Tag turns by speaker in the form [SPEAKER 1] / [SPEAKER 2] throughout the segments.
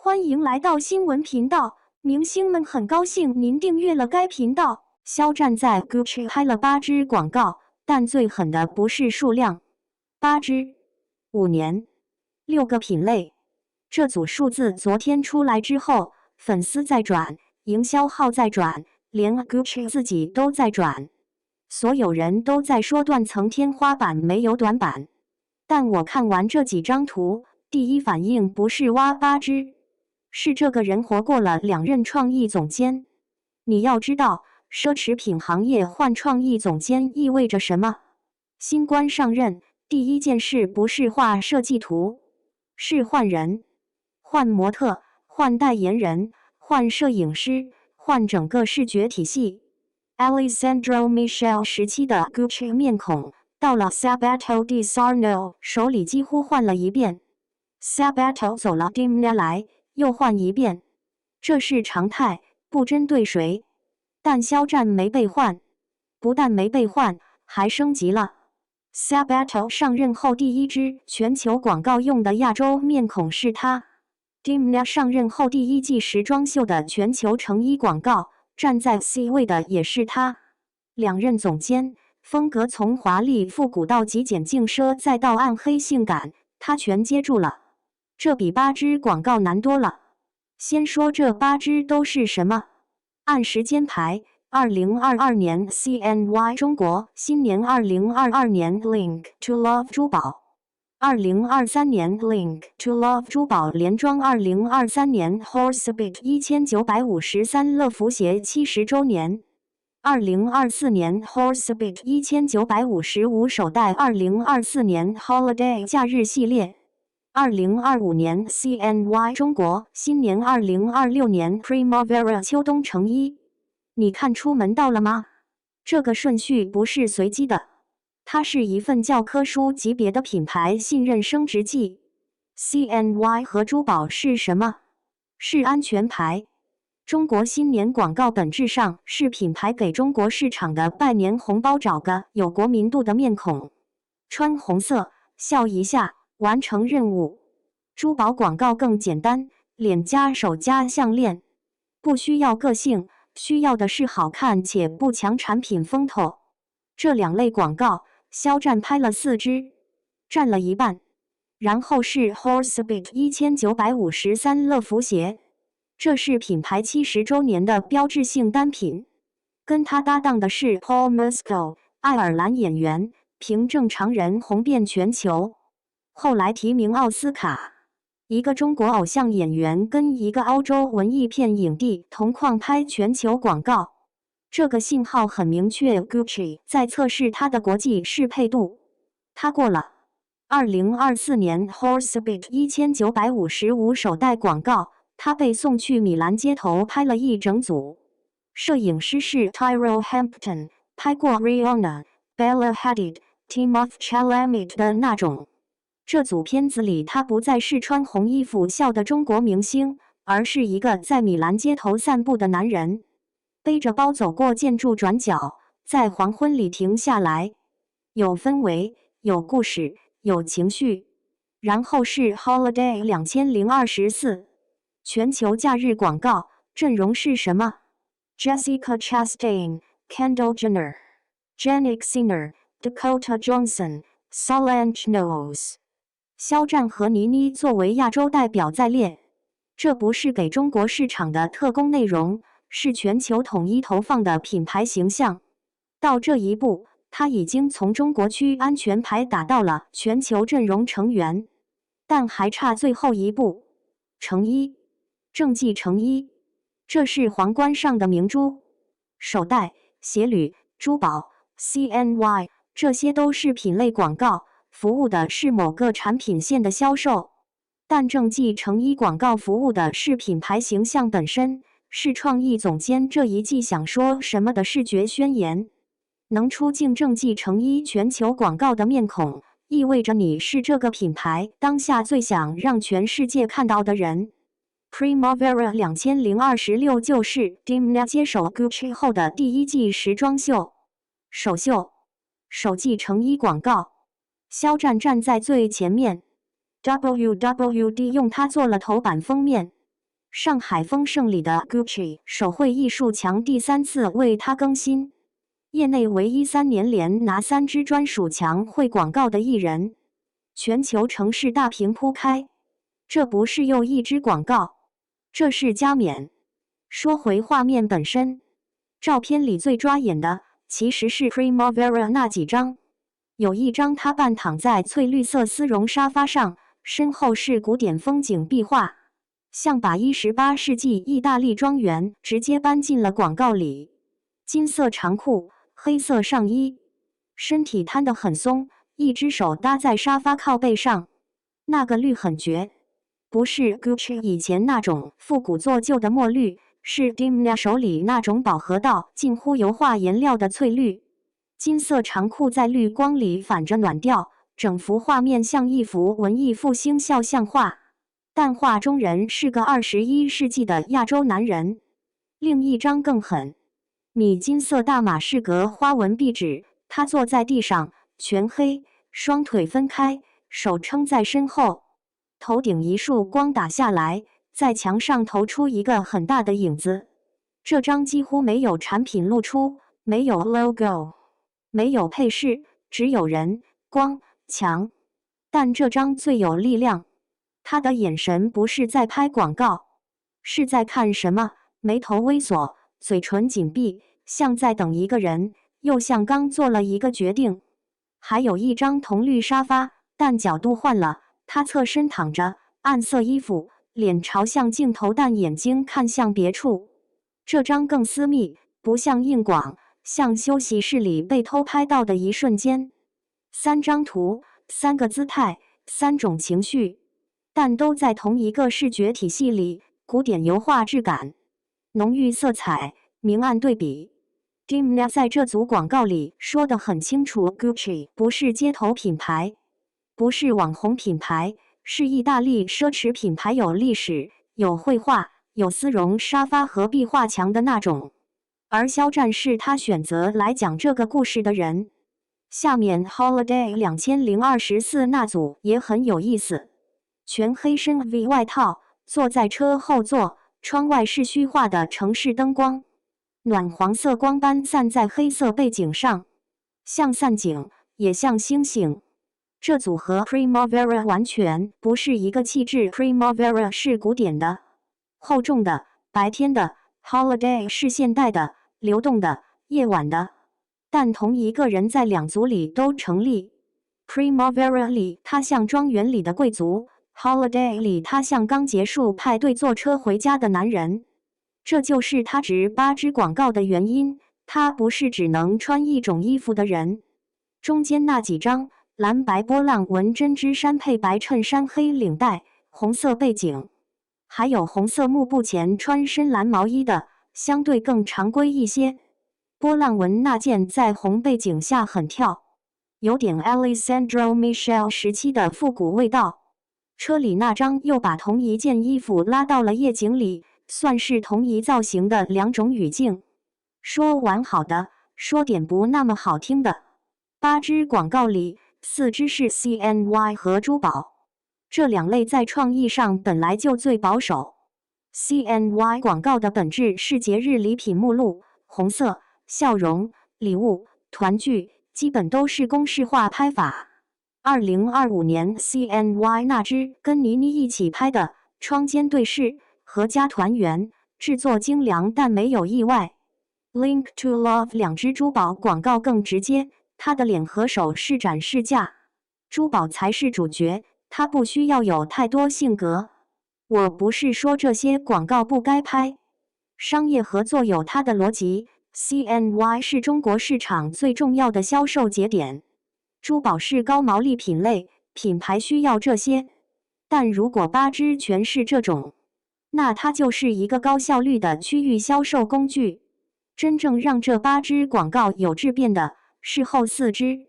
[SPEAKER 1] 歡迎來到新聞頻道，明星們很高興您訂閱了該頻道。肖戰在 Gucci 拍了8支廣告，但最狠的不是數量，8支，5年，6個品類。這組數字昨天出來之後，粉絲在轉，營銷號在轉，連 Gucci 自己都在轉，所有人都在說斷層天花板沒有短板。但我看完這幾張圖，第一反應不是挖8支。是這個人活過了2任創意總監。你要知道，奢侈品行業換創意總監意味着什麼？新官上任，第一件事不是畫設計圖，是換人，換模特，換代言人，換攝影師，換整個視覺體系。Alessandro Michele 時期的 Gucci 面孔，到了 Sabato di Sarno 手裡幾乎換了一遍。Sabato 走了 Demna 來，又換一遍，這是常態，不針對誰。但肖戰沒被換，不但沒被換，還升級了。Sabato 上任後第一支全球廣告用的亞洲面孔是他。Demna 上任後第一季時裝秀的全球成衣廣告，站在 C 位的也是他。2任總監，風格從華麗復古到極簡輕奢再到暗黑性感，他全接住了。這比8支廣告難多了。先說這8支都是什麼？按時間排：2022年 CNY 中國新年，2022年 Link to Love 珠寶，2023年 Link to Love 珠寶連莊，2023年 Horsebit 1953樂福鞋70周年，2024年 Horsebit 1955手袋，2024年 Holiday 假日系列。2025年 CNY 中國新年，2026年 Primavera 秋冬成衣。你看出門道了嗎？這個順序不是隨機的，它是一份教科書級別的品牌信任升值記。CNY 和珠寶是什麼？是安全牌。中國新年廣告本質上是品牌給中國市場的拜年紅包，找個有國民度的面孔，穿紅色，笑一下，完成任務。珠寶廣告更簡單，臉加手加項鏈，不需要個性，需要的是好看且不搶產品風頭。這2類廣告，肖戰拍了4支，佔了一半。然後是 Horsebit 1953樂福鞋，這是品牌70周年的標誌性單品。跟他搭檔的是 Paul Mescal， 愛爾蘭演員，憑正常人紅遍全球。後來提名奧斯卡，一個中國偶像演員跟一個歐洲文藝片影帝同框拍全球廣告，這個信號很明確。Gucci 在測試它的國際適配度，它過了。2024年 Horsebit 1955手袋廣告，他被送去米蘭街頭拍了一整組，攝影師是 Tyrell Hampton， 拍過 Rihanna、Bella Hadid、Timothée Chalamet 的那種。這組片子裡，他不再是穿紅衣服笑的中國明星，而是一個在米蘭街頭散步的男人，背着包走過建築轉角，在黃昏裡停下來，有氛圍，有故事，有情緒。然後是 Holiday 2024全球假日廣告，陣容是什麼？ Jessica Chastain、Kendall Jenner、Jannik Sinner、Dakota Johnson、Solange Knowles。肖戰和倪妮作為亞洲代表在列，這不是給中國市場的特供內容，是全球統一投放的品牌形象。到這一步，他已經從中國區安全牌打到了全球陣容成員，但還差最後一步，成衣，正季成衣，這是皇冠上的明珠，手袋、鞋履、珠寶、CNY， 這些都是品類廣告。服務的是某個產品線的銷售，但正季成衣廣告服務的是品牌形象本身，是創意總監這一季想說什麼的視覺宣言。能出鏡正季成衣全球廣告的面孔，意味着你是這個品牌當下最想讓全世界看到的人。Primavera 2026就是 Demna 接手 Gucci 後的第一季時裝秀，首秀，首季成衣廣告。肖戰站在最前面 ，WWD 用它做了頭版封面。上海豐盛裡的 Gucci 手繪藝術牆第3次為他更新，業內唯一3年連拿3支專屬牆繪廣告的藝人，全球城市大屏鋪開，這不是又一支廣告，這是加冕。說回畫面本身，照片裡最抓眼的其實是 Primavera 那幾張，有一張他半躺在翠綠色絲絨沙發上，身後是古典風景壁畫，像把18世紀意大利莊園直接搬進了廣告裡。金色長褲，黑色上衣，身體攤得很鬆，一隻手搭在沙發靠背上，那個綠很絕，不是 Gucci 以前那種復古做舊的墨綠，是 Demna 手裡那種飽和到近乎油畫顏料的翠綠。金色長褲在綠光裡反着暖調，整幅畫面像一幅文藝復興肖像畫，但畫中人是個21世紀的亞洲男人。另一張更狠，米金色大馬士革花紋壁紙，他坐在地上，全黑，雙腿分開，手撐在身後，頭頂一束光打下來，在牆上投出一個很大的影子。這張幾乎沒有產品露出，沒有 logo， 沒有配飾，只有人、光、牆。但這張最有力量，他的眼神不是在拍廣告，是在看什麼，眉頭微鎖，嘴唇緊閉，像在等一個人，又像剛做了一個決定。還有一張銅綠沙發，但角度換了，他側身躺着，暗色衣服，臉朝向鏡頭，但眼睛看向別處。這張更私密，不像硬廣，像休息室裡被偷拍到的一瞬間。3張圖，3個姿態，3種情緒，但都在同一個視覺體系裡，古典油畫質感，濃郁色彩，明暗對比。Demna 在這組廣告裡說得很清楚 ，Gucci 不是街頭品牌，不是網紅品牌，是意大利奢侈品牌，有歷史，有繪畫，有絲絨沙發和壁畫牆的那種。而肖戰是他選擇來講這個故事的人。下面 Holiday 2024那組也很有意思，全黑身 V 外套，坐在車後座，窗外是虛化的城市燈光，暖黃色光斑散在黑色背景上，像散景，也像星星。這組和 Primavera 完全不是一個氣質， Primavera 是古典的、厚重的、白天的， Holiday 是現代的、流動的、夜晚的。但同一個人在兩組裡都成立。Primavera 裡他像莊園裡的貴族， Holiday 裡他像剛結束派對坐車回家的男人。這就是他值8支廣告的原因，他不是只能穿一種衣服的人。中間那幾張藍白波浪紋針織衫配白襯衫，黑領帶，紅色背景，還有紅色幕布前穿深藍毛衣的，相對更常規一些。波浪紋那件在紅背景下很跳，有點 Alessandro Michele 時期的復古味道。車裡那張又把同一件衣服拉到了夜景裡，算是同一造型的2種語境。說完好的，說點不那麼好聽的。8支廣告裡，4支是 CNY 和珠寶，這2類在創意上本來就最保守。CNY 廣告的本質是節日禮品目錄，紅色、笑容、禮物、團聚，基本都是公式化拍法。2025年 CNY 那支跟倪妮一起拍的窗間對視，闔家團圓，製作精良但沒有意外。Link to Love 2支珠寶廣告更直接，他的臉和手是展示架，珠寶才是主角，他不需要有太多性格。我不是說這些廣告不該拍，商業合作有它的邏輯。CNY 是中國市場最重要的銷售節點，珠寶是高毛利品類，品牌需要這些。但如果8支全是這種，那它就是一個高效率的區域銷售工具。真正讓這8支廣告有質變的是後4支。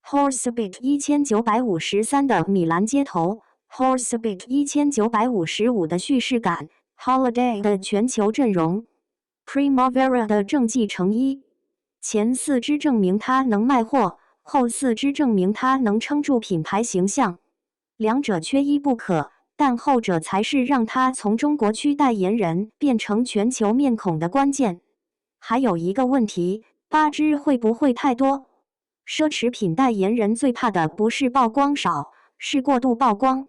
[SPEAKER 1] Horsebit 1953的米蘭街頭， Horsebit 1955的敘事感， Holiday 的全球陣容， Primavera 的政績成衣。前4支證明它能賣貨，後4支證明它能撐住品牌形象，兩者缺一不可，但後者才是讓他從中國區代言人變成全球面孔的關鍵。還有一個問題，8支會不會太多？奢侈品代言人最怕的不是曝光少，是過度曝光。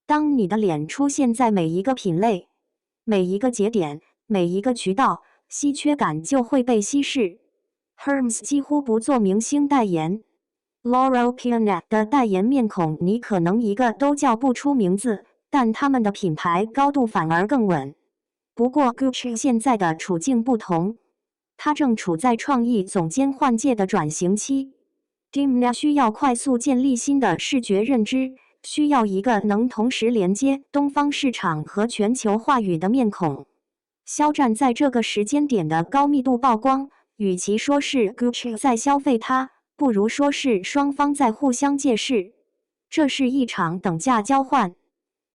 [SPEAKER 1] 當你的臉出現在每一個品類、每一個節點、每一個渠道，稀缺感就會被稀釋。Hermes 幾乎不做明星代言。Loro Piana 的代言面孔你可能一個都叫不出名字，但他們的品牌高度反而更穩。不過 Gucci 現在的處境不同，它正處在創意總監換屆的轉型期。Demna 需要快速建立新的視覺認知，需要一個能同時連接東方市場和全球話語的面孔。肖戰在這個時間點的高密度曝光，與其說是 Gucci 在消費它，不如說是雙方在互相借勢，這是一場等價交換。